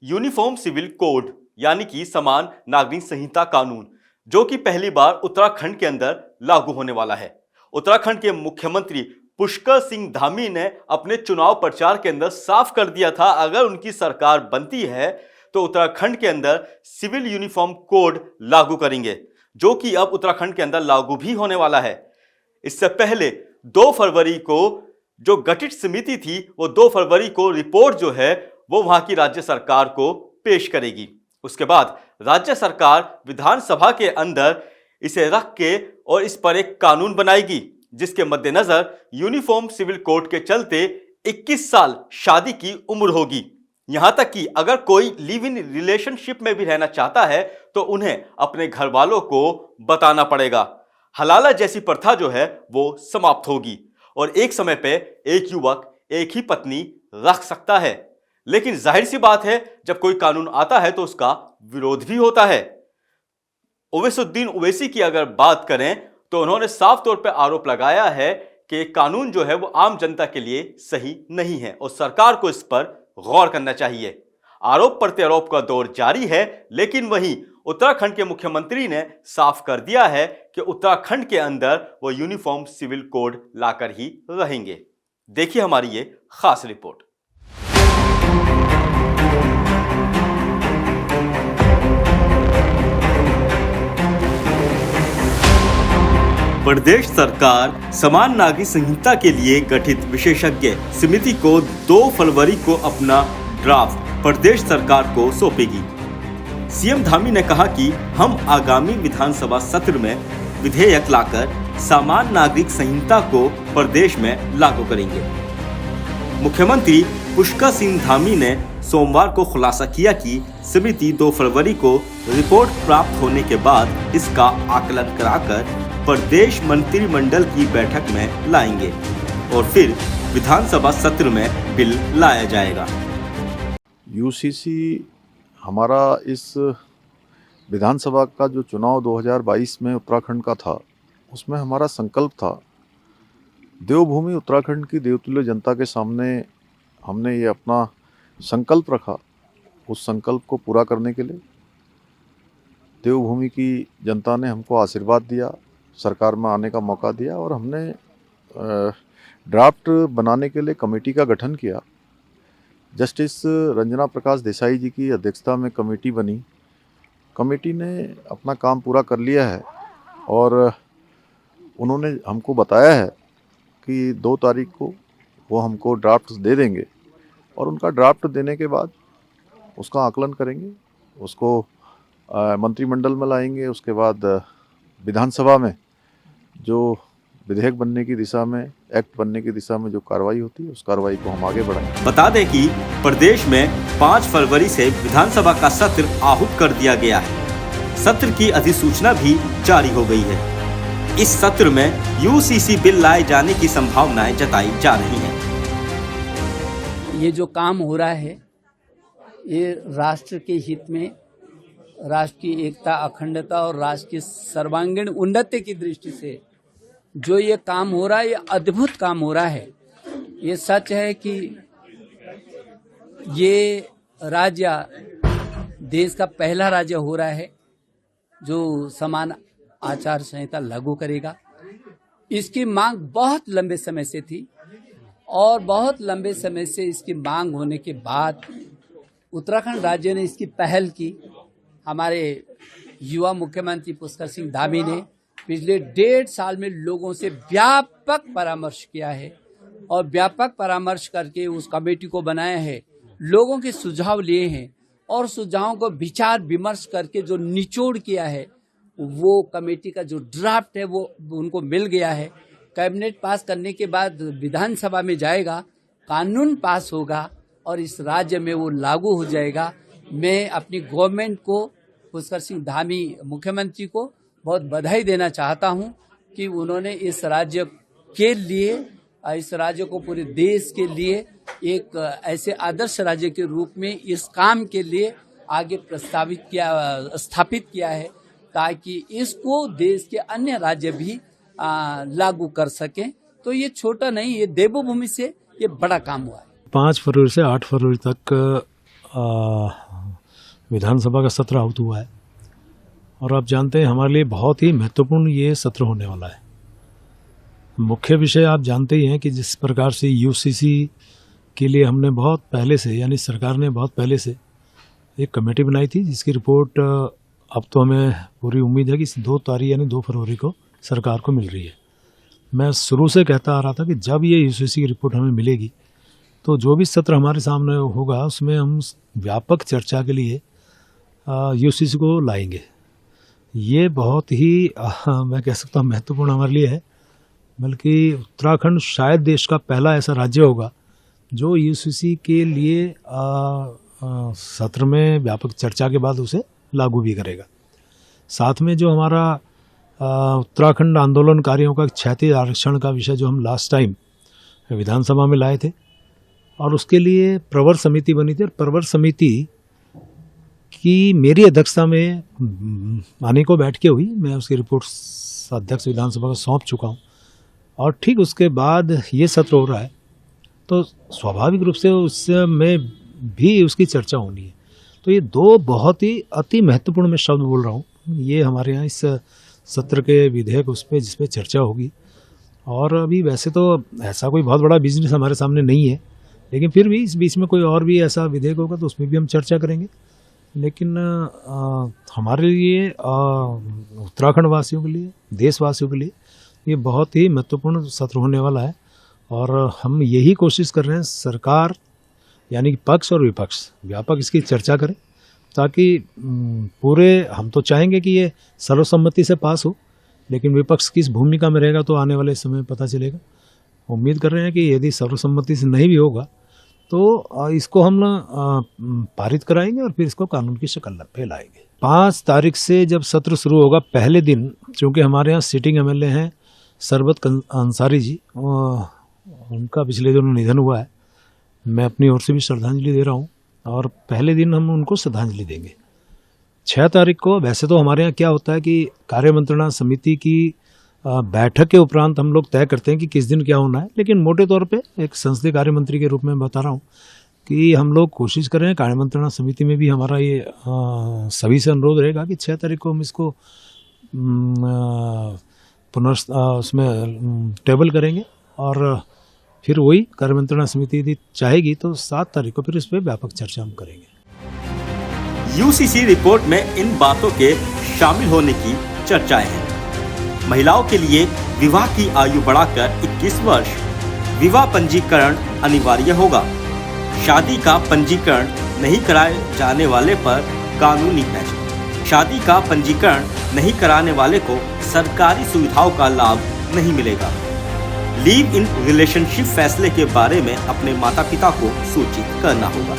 Uniform civil code यानी कि समान नागरिक संहिता कानून, जो कि पहली बार उत्तराखंड के अंदर लागू होने वाला है। उत्तराखंड के मुख्यमंत्री पुष्कर सिंह धामी ने अपने चुनाव प्रचार के अंदर साफ कर दिया था, अगर उनकी सरकार बनती है तो उत्तराखंड के अंदर सिविल यूनिफॉर्म कोड लागू करेंगे, जो कि अब उत्तराखंड के अंदर लागू भी होने वाला है। इससे पहले 2 फरवरी को जो गठित समिति थी, वो 2 फरवरी को रिपोर्ट जो है वो वहां की राज्य सरकार को पेश करेगी। उसके बाद राज्य सरकार विधानसभा के अंदर इसे रख के और इस पर एक कानून बनाएगी, जिसके मद्देनजर यूनिफॉर्म सिविल कोड के चलते 21 साल शादी की उम्र होगी। यहां तक कि अगर कोई लिव इन रिलेशनशिप में भी रहना चाहता है तो उन्हें अपने घर वालों को बताना पड़ेगा। हलाला जैसी प्रथा जो है वो समाप्त होगी और एक समय पे एक युवक एक ही पत्नी रख सकता है। लेकिन जाहिर सी बात है, जब कोई कानून आता है तो उसका विरोध भी होता है। ओवैसुद्दीन ओवैसी की अगर बात करें तो उन्होंने साफ तौर पर आरोप लगाया है कि कानून जो है वो आम जनता के लिए सही नहीं है और सरकार को इस पर गौर करना चाहिए। आरोप प्रत्यारोप का दौर जारी है, लेकिन वहीं उत्तराखंड के मुख्यमंत्री ने साफ कर दिया है कि उत्तराखंड के अंदर वो यूनिफॉर्म सिविल कोड लाकर ही रहेंगे। देखिए हमारी ये खास रिपोर्ट। प्रदेश सरकार समान नागरिक संहिता के लिए गठित विशेषज्ञ समिति को 2 फरवरी को अपना ड्राफ्ट प्रदेश सरकार को सौंपेगी। सीएम धामी ने कहा कि हम आगामी विधानसभा सत्र में विधेयक लाकर समान नागरिक संहिता को प्रदेश में लागू करेंगे। मुख्यमंत्री पुष्कर सिंह धामी ने सोमवार को खुलासा किया कि समिति 2 फरवरी को रिपोर्ट प्राप्त होने के बाद इसका आकलन कराकर प्रदेश मंत्रिमंडल की बैठक में लाएंगे और फिर विधानसभा सत्र में बिल लाया जाएगा। यूसीसी हमारा इस विधानसभा का जो चुनाव 2022 में उत्तराखंड का था, उसमें हमारा संकल्प था, देवभूमि उत्तराखंड की देवतुल्य जनता के सामने हमने ये अपना संकल्प रखा। उस संकल्प को पूरा करने के लिए देवभूमि की जनता ने हमको आशीर्वाद दिया, सरकार में आने का मौका दिया और हमने ड्राफ्ट बनाने के लिए कमेटी का गठन किया। जस्टिस रंजना प्रकाश देसाई जी की अध्यक्षता में कमेटी बनी। कमेटी ने अपना काम पूरा कर लिया है और उन्होंने हमको बताया है कि 2 तारीख को वो हमको ड्राफ्ट दे देंगे और उनका ड्राफ्ट देने के बाद उसका आकलन करेंगे, उसको मंत्रिमंडल में लाएंगे। उसके बाद विधानसभा में जो विधेयक बनने की दिशा में, एक्ट बनने की दिशा में जो कार्रवाई होती है, उस कार्रवाई को हम आगे बढ़ाएंगे। बता दें कि प्रदेश में 5 फरवरी से विधानसभा का सत्र आहूत कर दिया गया है। सत्र की अधिसूचना भी जारी हो गई है। इस सत्र में यूसीसी बिल लाए जाने की संभावनाएं जताई जा रही हैं। ये जो काम हो रहा है, ये राष्ट्र के हित में, राष्ट्र की एकता, अखंडता और राष्ट्र की सर्वांगीण उन्नति की दृष्टि से जो ये काम हो रहा है, ये अद्भुत काम हो रहा है। ये सच है कि ये राज्य देश का पहला राज्य हो रहा है जो समान आचार संहिता लागू करेगा। इसकी मांग बहुत लंबे समय से थी और बहुत लंबे समय से इसकी मांग होने के बाद उत्तराखंड राज्य ने इसकी पहल की। हमारे युवा मुख्यमंत्री पुष्कर सिंह धामी ने पिछले 1.5 साल में लोगों से व्यापक परामर्श किया है और व्यापक परामर्श करके उस कमेटी को बनाया है, लोगों के सुझाव लिए हैं और सुझावों को विचार विमर्श करके जो निचोड़ किया है, वो कमेटी का जो ड्राफ्ट है वो उनको मिल गया है। कैबिनेट पास करने के बाद विधानसभा में जाएगा, कानून पास होगा और इस राज्य में वो लागू हो जाएगा। मैं अपनी गवर्नमेंट को, पुष्कर सिंह धामी मुख्यमंत्री को बहुत बधाई देना चाहता हूं कि उन्होंने इस राज्य के लिए, इस राज्य को पूरे देश के लिए एक ऐसे आदर्श राज्य के रूप में इस काम के लिए आगे स्थापित किया है, ताकि इसको देश के अन्य राज्य भी लागू कर सकें। तो ये छोटा नहीं, ये देवभूमि से ये बड़ा काम हुआ है। 5 फरवरी से 8 फरवरी तक विधानसभा का सत्र आहुत हुआ है और आप जानते हैं हमारे लिए बहुत ही महत्वपूर्ण ये सत्र होने वाला है। मुख्य विषय आप जानते ही हैं कि जिस प्रकार से यूसीसी के लिए हमने बहुत पहले से, यानी सरकार ने बहुत पहले से एक कमेटी बनाई थी जिसकी रिपोर्ट अब तो हमें पूरी उम्मीद है कि 2 तारीख यानी 2 फरवरी को सरकार को मिल रही है। मैं शुरू से कहता आ रहा था कि जब ये यूसीसी की रिपोर्ट हमें मिलेगी तो जो भी सत्र हमारे सामने होगा उसमें हम व्यापक चर्चा के लिए यूसीसी को लाएंगे। ये बहुत ही मैं कह सकता हूँ महत्वपूर्ण हमारे लिए है, बल्कि उत्तराखंड शायद देश का पहला ऐसा राज्य होगा जो यूसीसी के लिए सत्र में व्यापक चर्चा के बाद उसे लागू भी करेगा। साथ में जो हमारा उत्तराखंड आंदोलनकारियों का क्षैतिज आरक्षण का विषय जो हम लास्ट टाइम विधानसभा में लाए थे और उसके लिए प्रवर समिति बनी थी, और प्रवर समिति की मेरी अध्यक्षता में आने को बैठ के हुई। मैं उसकी रिपोर्ट अध्यक्ष विधानसभा को सौंप चुका हूँ और ठीक उसके बाद ये सत्र हो रहा है तो स्वाभाविक रूप से उसमें भी उसकी चर्चा होनी है। तो ये 2 बहुत ही अति महत्वपूर्ण मैं शब्द बोल रहा हूँ। ये हमारे यहाँ इस सत्र के विधेयक उस पर जिस पे चर्चा होगी। और अभी वैसे तो ऐसा कोई बहुत बड़ा बिजनेस हमारे सामने नहीं है, लेकिन फिर भी इस बीच में कोई और भी ऐसा विधेयक होगा तो उसमें भी हम चर्चा करेंगे। लेकिन हमारे लिए उत्तराखंड वासियों के लिए, देशवासियों के लिए ये बहुत ही महत्वपूर्ण सत्र होने वाला है और हम यही कोशिश कर रहे हैं सरकार यानी कि पक्ष और विपक्ष व्यापक इसकी चर्चा करें ताकि पूरे, हम तो चाहेंगे कि ये सर्वसम्मति से पास हो, लेकिन विपक्ष किस भूमिका में रहेगा तो आने वाले समय में पता चलेगा। उम्मीद कर रहे हैं कि यदि सर्वसम्मति से नहीं भी होगा तो इसको हम पारित कराएंगे और फिर इसको कानून की शक्ल पे लाएंगे। 5 तारीख से जब सत्र शुरू होगा पहले दिन, चूँकि हमारे यहाँ सिटिंग एमएलए हैं सरबत अंसारी जी, उनका पिछले दिनों निधन हुआ है। मैं अपनी ओर से भी श्रद्धांजलि दे रहा हूँ और पहले दिन हम उनको श्रद्धांजलि देंगे। 6 तारीख को वैसे तो हमारे यहाँ क्या होता है कि कार्यमंत्रणा समिति की बैठक के उपरांत हम लोग तय करते हैं कि किस दिन क्या होना है, लेकिन मोटे तौर पे एक संसदीय कार्य मंत्री के रूप में बता रहा हूँ कि हम लोग कोशिश कर रहे हैं। कार्यमंत्रणा समिति में भी हमारा ये सभी से अनुरोध रहेगा कि 6 तारीख को हम इसको उसमें टेबल करेंगे और फिर वही कार्यमंत्रणा समिति यदि चाहेगी तो 7 तारीख को फिर इस पर व्यापक चर्चा हम करेंगे। यूसीसी रिपोर्ट में इन बातों के शामिल होने की चर्चाएं हैं। महिलाओं के लिए विवाह की आयु बढ़ाकर 21 वर्ष, विवाह पंजीकरण अनिवार्य होगा, शादी का पंजीकरण नहीं कराए जाने वाले पर कानूनी पैंच, शादी का पंजीकरण नहीं कराने वाले को सरकारी सुविधाओं का लाभ नहीं मिलेगा, लिव इन रिलेशनशिप फैसले के बारे में अपने माता पिता को सूचित करना होगा,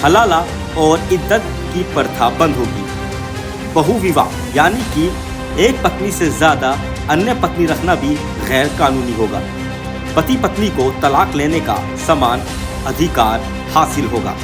हलाला और इद्दत की प्रथा बंद होगी, बहुविवाह यानी कि एक पत्नी से ज्यादा अन्य पत्नी रखना भी गैर कानूनी होगा, पति पत्नी को तलाक लेने का समान अधिकार हासिल होगा।